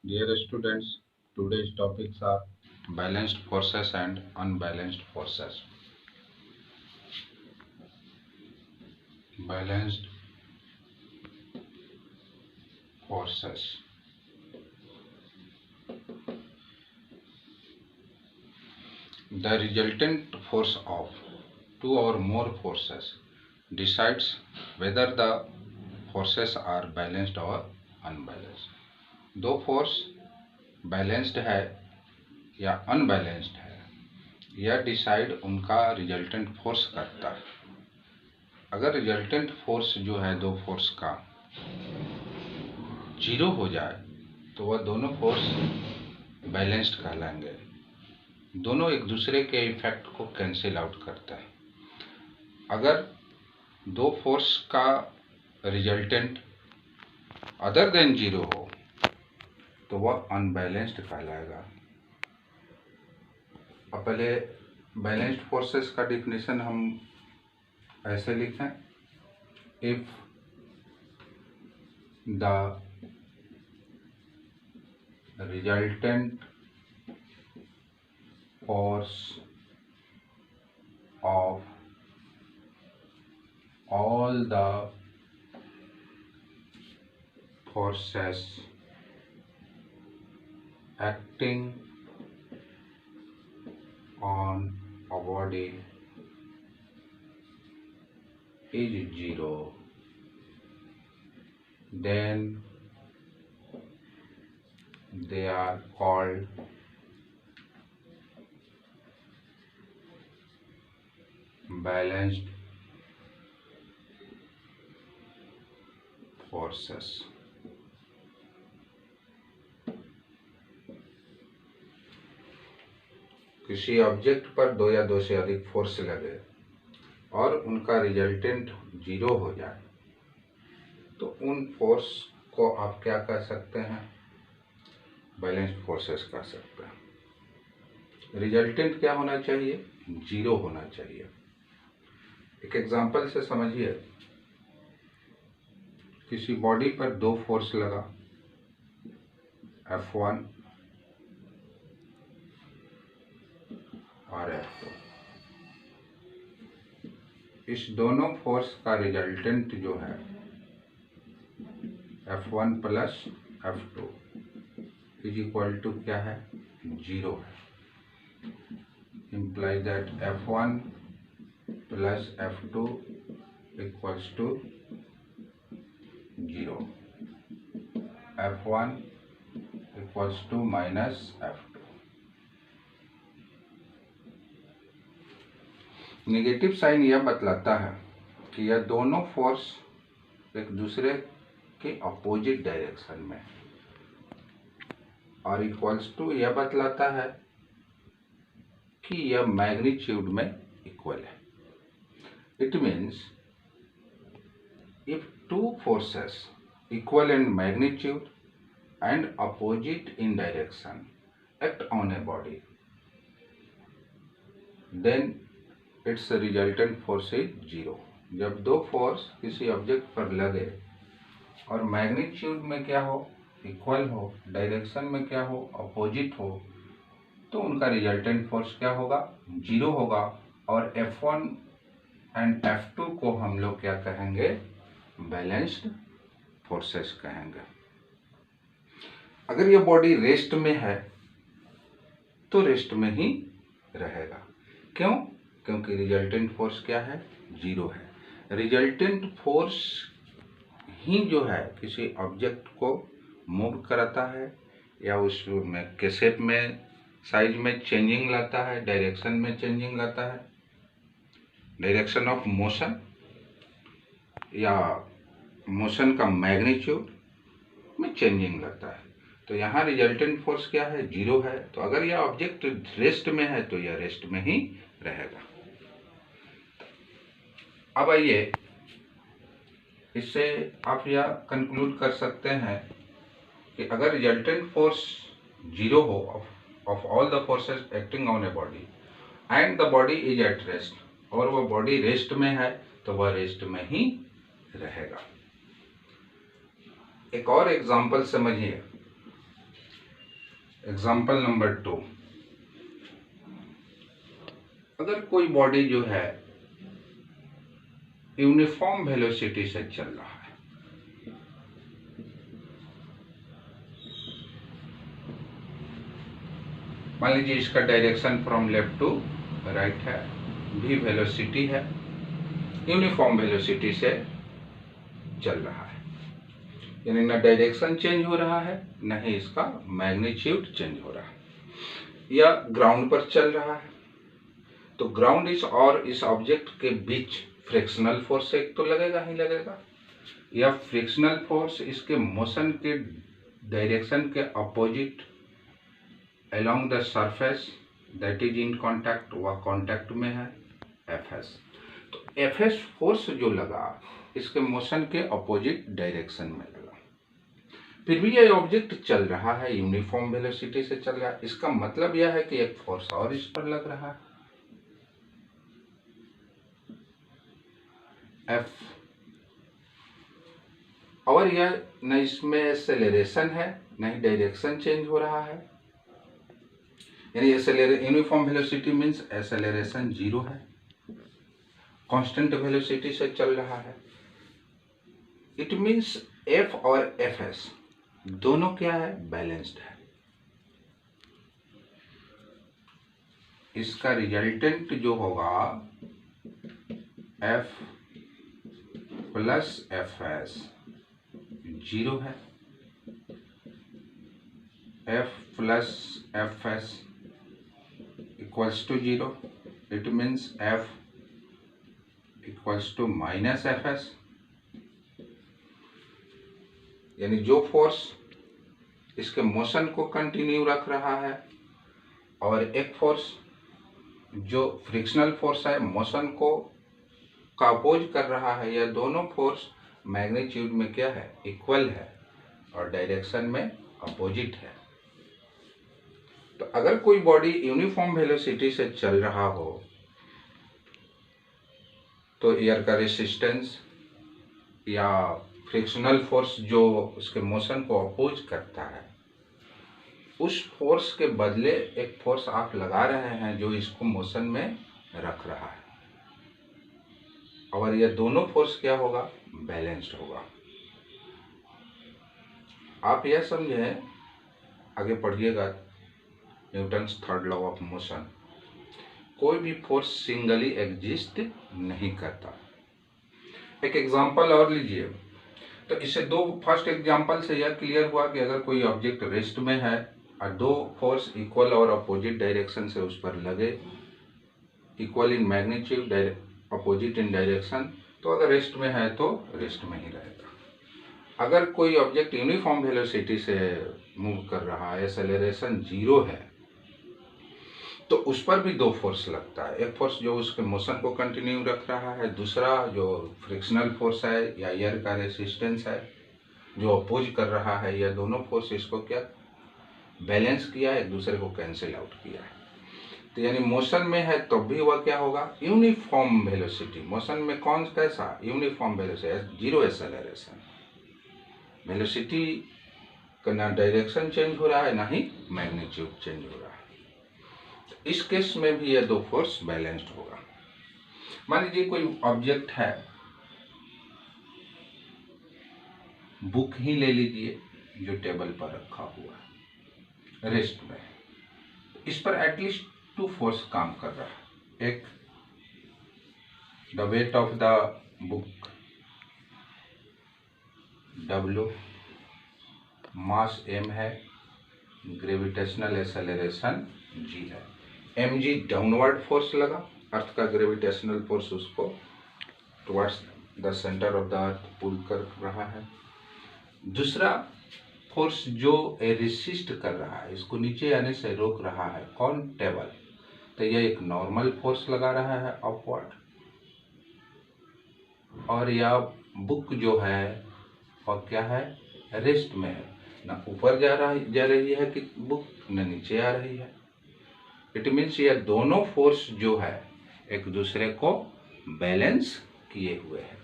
Dear students, today's topics are balanced forces and unbalanced forces. Balanced forces. The resultant force of two or more forces decides whether the forces are balanced or unbalanced. दो force balanced है या unbalanced है, यह decide उनका resultant force करता है। अगर resultant force जो है दो फोर्स का जीरो हो जाए तो वह दोनों फोर्स बैलेंस्ड कहलाएंगे। दोनों एक दूसरे के इफेक्ट को कैंसिल आउट करता है। अगर दो फोर्स का रिजल्टेंट अदर देन जीरो हो तो वह अनबैलेंस्ड कहलाएगा। अब पहले बैलेंस्ड फोर्सेस का डिफिनेशन हम ऐसे लिखें, if the resultant force of all the forces acting on a body is zero, then they are called balanced forces. किसी ऑब्जेक्ट पर दो या दो से अधिक फोर्स लगे और उनका रिजल्टेंट जीरो हो जाए तो उन फोर्स को आप क्या कह सकते हैं? बैलेंस्ड फोर्सेस कह सकते हैं। रिजल्टेंट क्या होना चाहिए? जीरो होना चाहिए। एक एग्जांपल से समझिए, किसी बॉडी पर दो फोर्स लगा, F1 और F2। इस दोनों फोर्स का रिजल्टेंट जो है F1 plus F2 is equal to क्या है? जीरो है। Imply that F1 plus F2 equals to zero, F1 equals to minus F2। Negative sign यह बतलाता है कि यह दोनों फोर्स एक दूसरे के अपोजिट डायरेक्शन में, और इक्वल्स टू यह बतलाता है कि यह मैग्नीट्यूड में इक्वल है। It means if two forces equal in magnitude and opposite in direction act on a body, then its resultant force is zero. जब दो फोर्स किसी ऑब्जेक्ट पर लगे और मैग्नीट्यूड में क्या हो? इक्वल हो, डायरेक्शन में क्या हो? अपोजिट हो, तो उनका रिजल्टेंट फोर्स क्या होगा? जीरो होगा। और F1 एंड F2 को हम लोग क्या कहेंगे? बैलेंस्ड फोर्सेस कहेंगे। अगर यह बॉडी रेस्ट में है तो रेस्ट में ही रहेगा। क्यों? क्योंकि रिजल्टेंट फोर्स क्या है? जीरो है। रिजल्टेंट फोर्स ही जो है किसी ऑब्जेक्ट को मूव कराता है या उसमें के शेप में, साइज में चेंजिंग लाता है, डायरेक्शन में चेंजिंग लाता है, डायरेक्शन ऑफ मोशन या मोशन का मैग्नीट्यूड में चेंजिंग लाता है। तो यहाँ रिजल्टेंट फोर्स क्या है? जीरो है। तो अगर यह ऑब्जेक्ट रेस्ट में है तो यह रेस्ट में ही रहेगा। अब आइए, इससे आप यह कंक्लूड कर सकते हैं कि अगर रिजल्टेंट फोर्स जीरो हो of all the forces acting on a body and the body is at rest, और वह बॉडी रेस्ट में है तो वह रेस्ट में ही रहेगा। एक और एग्जांपल समझिए, एग्जाम्पल नंबर 2, अगर कोई बॉडी जो है यूनिफॉर्म वेलोसिटी से चल रहा है, मान लीजिए इसका direction from left to right है, भी वेलोसिटी है, यूनिफॉर्म वेलोसिटी से चल रहा है, यानी ना डायरेक्शन चेंज हो रहा है न ही इसका मैग्नीट्यूड चेंज हो रहा है, या ग्राउंड पर चल रहा है, तो ग्राउंड इस ऑब्जेक्ट के बीच फ्रिक्शनल फोर्स एक तो लगेगा ही लगेगा, या फ्रिक्शनल फोर्स इसके मोशन के डायरेक्शन के opposite along the surface that is in contact, वह कांटेक्ट में है Fs। तो Fs फोर्स जो लगा इसके मोशन के अपोजिट डायरेक्शन में लगा, फिर भी यह ऑब्जेक्ट चल रहा है, यूनिफॉर्म वेलोसिटी से चल रहा है, इसका मतलब यह है कि एक फोर्स और इस पर लग रहा है F, और यह न इसमें एक्सेलरेशन है न ही डायरेक्शन चेंज हो रहा है, यानी यूनिफॉर्म वेलोसिटी मींस एक्सेलरेशन 0 है, कांस्टेंट वेलोसिटी से चल रहा है। इट मींस F और Fs दोनों क्या है, बैलेंस्ड है। इसका रिजल्टेंट जो होगा F प्लस Fs 0 है, F plus Fs equals to 0, it means F equals to minus Fs, यानी जो फोर्स इसके मोशन को कंटिन्यू रख रहा है और एक फोर्स जो फ्रिक्शनल फोर्स है मोशन को का अपोज कर रहा है, यह दोनों फोर्स मैग्नीट्यूड में क्या है, इक्वल है और डायरेक्शन में अपोजिट है। तो अगर कोई बॉडी यूनिफॉर्म वेलोसिटी से चल रहा हो तो एयर का रेसिस्टेंस या फ्रिक्शनल फोर्स जो उसके मोशन को अपोज करता है, उस फोर्स के बदले एक फोर्स आप लगा रहे हैं जो इसको मोशन में रख रहा है, और यह दोनों फोर्स क्या होगा, बैलेंस्ड होगा। आप यह समझें, आगे पढ़िएगा Newton's third law of motion, कोई भी फोर्स सिंगली एग्जिस्ट नहीं करता। एक एग्जांपल और लीजिए, तो इससे फर्स्ट एग्जांपल से यह क्लियर हुआ कि अगर कोई ऑब्जेक्ट रेस्ट में है और दो फोर्स इक्वल और अपोजिट डायरेक्शन से उस पर लगे, equal in magnitude opposite in direction, तो अगर रेस्ट में है तो रेस्ट में ही रहेगा। अगर कोई ऑब्जेक्ट यूनिफॉर्म वेलोसिटी से मूव कर रहा है, एक्सेलरेशन 0 है, तो उस पर भी दो फोर्स लगता है, एक फोर्स जो उसके मोशन को कंटिन्यू रख रहा है, दूसरा जो फ्रिक्शनल फोर्स है या एयर का रेसिस्टेंस है जो अपोज कर रहा है। यह दोनों फोर्स इसको क्या बैलेंस किया, एक दूसरे को कैंसिल आउट किया है। तो यानी मोशन में है तो भी वह क्या होगा, यूनिफॉर्म वेलोसिटी। मोशन में कौन कैसा, यूनिफॉर्म वेलोसिटी, 0 एक्सेलरेशन, वेलोसिटी का ना डायरेक्शन चेंज हो रहा है ना ही मैग्नीट्यूड चेंज हो रहा है। तो इस केस में भी यह दो फोर्स बैलेंस्ड होगा। मान लीजिए कोई ऑब्जेक्ट है, बुक ही ले लीजिए जो टेबल पर रखा हुआ है रेस्ट में, इस पर एटलीस्ट 2 फोर्स काम कर रहा है। एक, the weight of the book W, mass m है, ग्रेविटेशनल एक्सेलरेशन g है। mg डाउनवर्ड फोर्स लगा, अर्थ का ग्रेविटेशनल फोर्स उसको towards the centre of the earth pull कर रहा है। दूसरा फोर्स जो रेसिस्ट कर रहा है, इसको नीचे आने से रोक रहा है, कौन, टेबल, तो यह एक नॉर्मल फोर्स लगा रहा है अपवर्ड, और यह बुक जो है वह क्या है, रेस्ट में है, ना ऊपर जा रही है कि बुक, न नीचे आ रही है। इट मीन्स यह दोनों फोर्स जो है एक दूसरे को बैलेंस किए हुए हैं।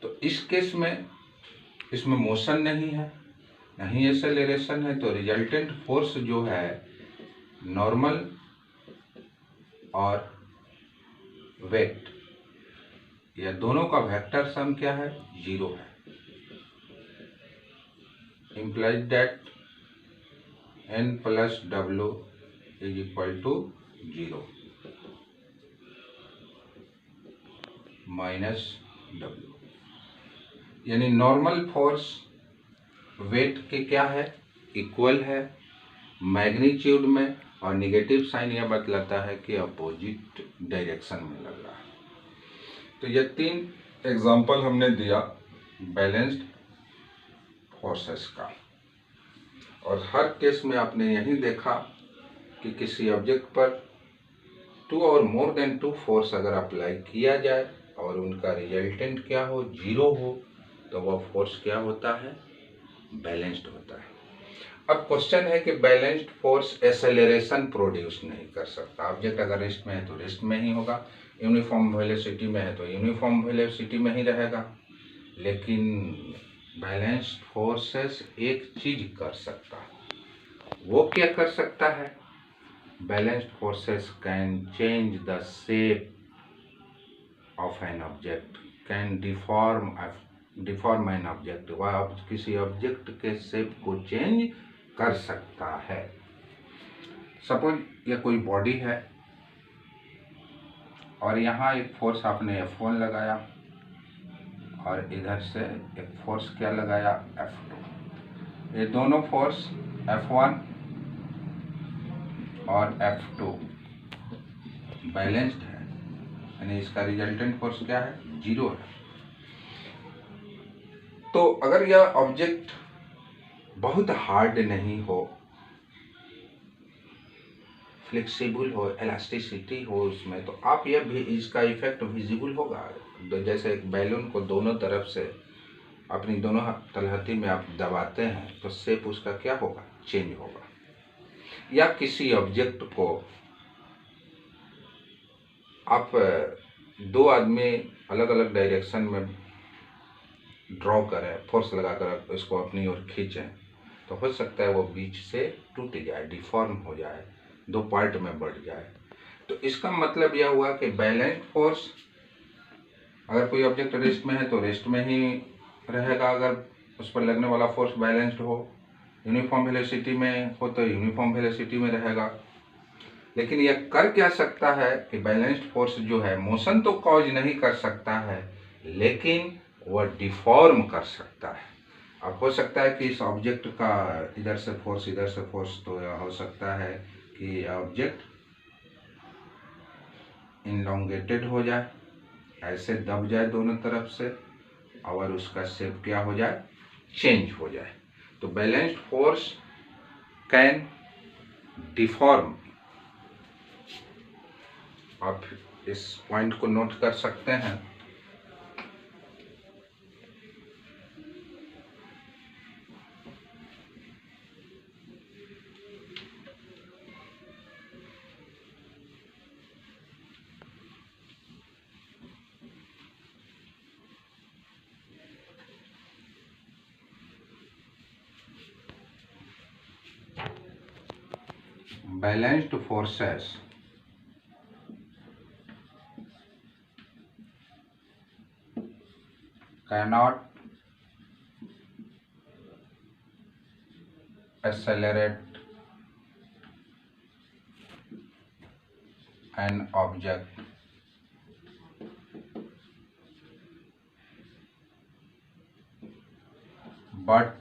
तो इस केस में इसमें मोशन नहीं है, यहीं एक्सेलरेशन है, तो रिजल्टेंट फोर्स जो है नॉर्मल और वेट, यह दोनों का वेक्टर सम क्या है, 0 है। implies that n plus w is equal to 0 minus w, यानी नॉर्मल फोर्स वेट के क्या है, इक्वल है मैग्नीट्यूड में, और निगेटिव साइन यह बतलाता है कि अपोजिट डायरेक्शन में लग रहा है। तो ये 3 एग्जाम्पल हमने दिया बैलेंस्ड फोर्सेस का, और हर केस में आपने यही देखा कि किसी ऑब्जेक्ट पर 2 और मोर देन 2 फोर्स अगर अप्लाई किया जाए और उनका रिजल्टेंट क्या हो, 0 हो, तो वह फोर्स क्या होता है, बैलेंस्ड होता है। अब क्वेश्चन है कि बैलेंस्ड फोर्स एक्सेलरेशन प्रोड्यूस नहीं कर सकता। ऑब्जेक्ट अगर रेस्ट में है तो रेस्ट में ही होगा, यूनिफॉर्म वेलोसिटी में है तो यूनिफॉर्म वेलोसिटी में ही रहेगा। लेकिन बैलेंस्ड फोर्सेस एक चीज कर सकता है, वो क्या कर सकता है, balanced forces can change the shape of an object, can deform an object, वह किसी ऑब्जेक्ट के शेप को चेंज कर सकता है। सपोज ये कोई बॉडी है और यहाँ एक फोर्स आपने F1 लगाया और इधर से एक फोर्स क्या लगाया, F2। ये दोनों फोर्स F1 और F2 बैलेंस्ड है, यानी इसका रिजल्टेंट फोर्स क्या है, 0 है। तो अगर यह ऑब्जेक्ट बहुत हार्ड नहीं हो, फ्लेक्सिबल हो, इलास्टिसिटी हो उसमें, तो आप यह भी इसका इफेक्ट विजिबल होगा। तो जैसे एक बैलून को दोनों तरफ से अपनी दोनों तलहटी में आप दबाते हैं तो शेप उसका क्या होगा, चेंज होगा। या किसी ऑब्जेक्ट को आप 2 आदमी अलग अलग डायरेक्शन में ड्रॉ करें, फोर्स लगाकर इसको अपनी ओर खींचें, तो हो सकता है वो बीच से टूट जाए, डिफॉर्म हो जाए, 2 पार्ट में बढ़ जाए। तो इसका मतलब यह हुआ कि बैलेंस्ड फोर्स, अगर कोई ऑब्जेक्ट रेस्ट में है तो रेस्ट में ही रहेगा, अगर उस पर लगने वाला फोर्स बैलेंस्ड हो। यूनिफॉर्म वेलोसिटी में हो तो यूनिफॉर्म वेलोसिटी में रहेगा। लेकिन यह कर क्या सकता है कि बैलेंस्ड फोर्स जो है मोशन तो कॉज नहीं कर सकता है, लेकिन वह डिफॉर्म कर सकता है। अब हो सकता है कि इस ऑब्जेक्ट का इधर से फोर्स इधर से फोर्स, तो यह हो सकता है कि ऑब्जेक्ट इनलोंगेटेड हो जाए, ऐसे दब जाए दोनों तरफ से, और उसका शेप क्या हो जाए, चेंज हो जाए। तो बैलेंस्ड फोर्स कैन डिफॉर्म, आप इस पॉइंट को नोट कर सकते हैं। Balanced forces cannot accelerate an object but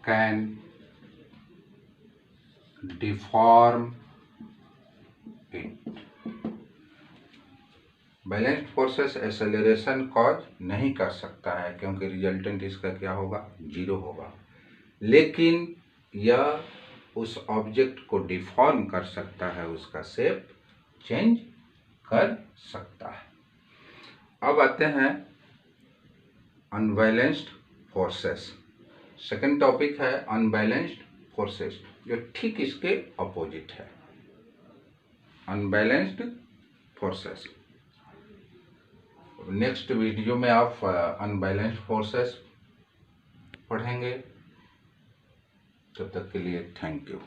can deform it। Balanced forces acceleration cause नहीं कर सकता है क्योंकि रिजल्टेंट इसका क्या होगा, 0 होगा। लेकिन यह उस ऑब्जेक्ट को डिफॉर्म कर सकता है, उसका शेप चेंज कर सकता है। अब आते हैं अनबैलेंस्ड फोर्सेस। सेकंड टॉपिक है अनबैलेंस्ड फोर्सेस, जो ठीक इसके अपोजिट है, अनबैलेंस्ड फोर्सेस। नेक्स्ट वीडियो में आप अनबैलेंस्ड फोर्सेस पढ़ेंगे। तब तक के लिए थैंक यू।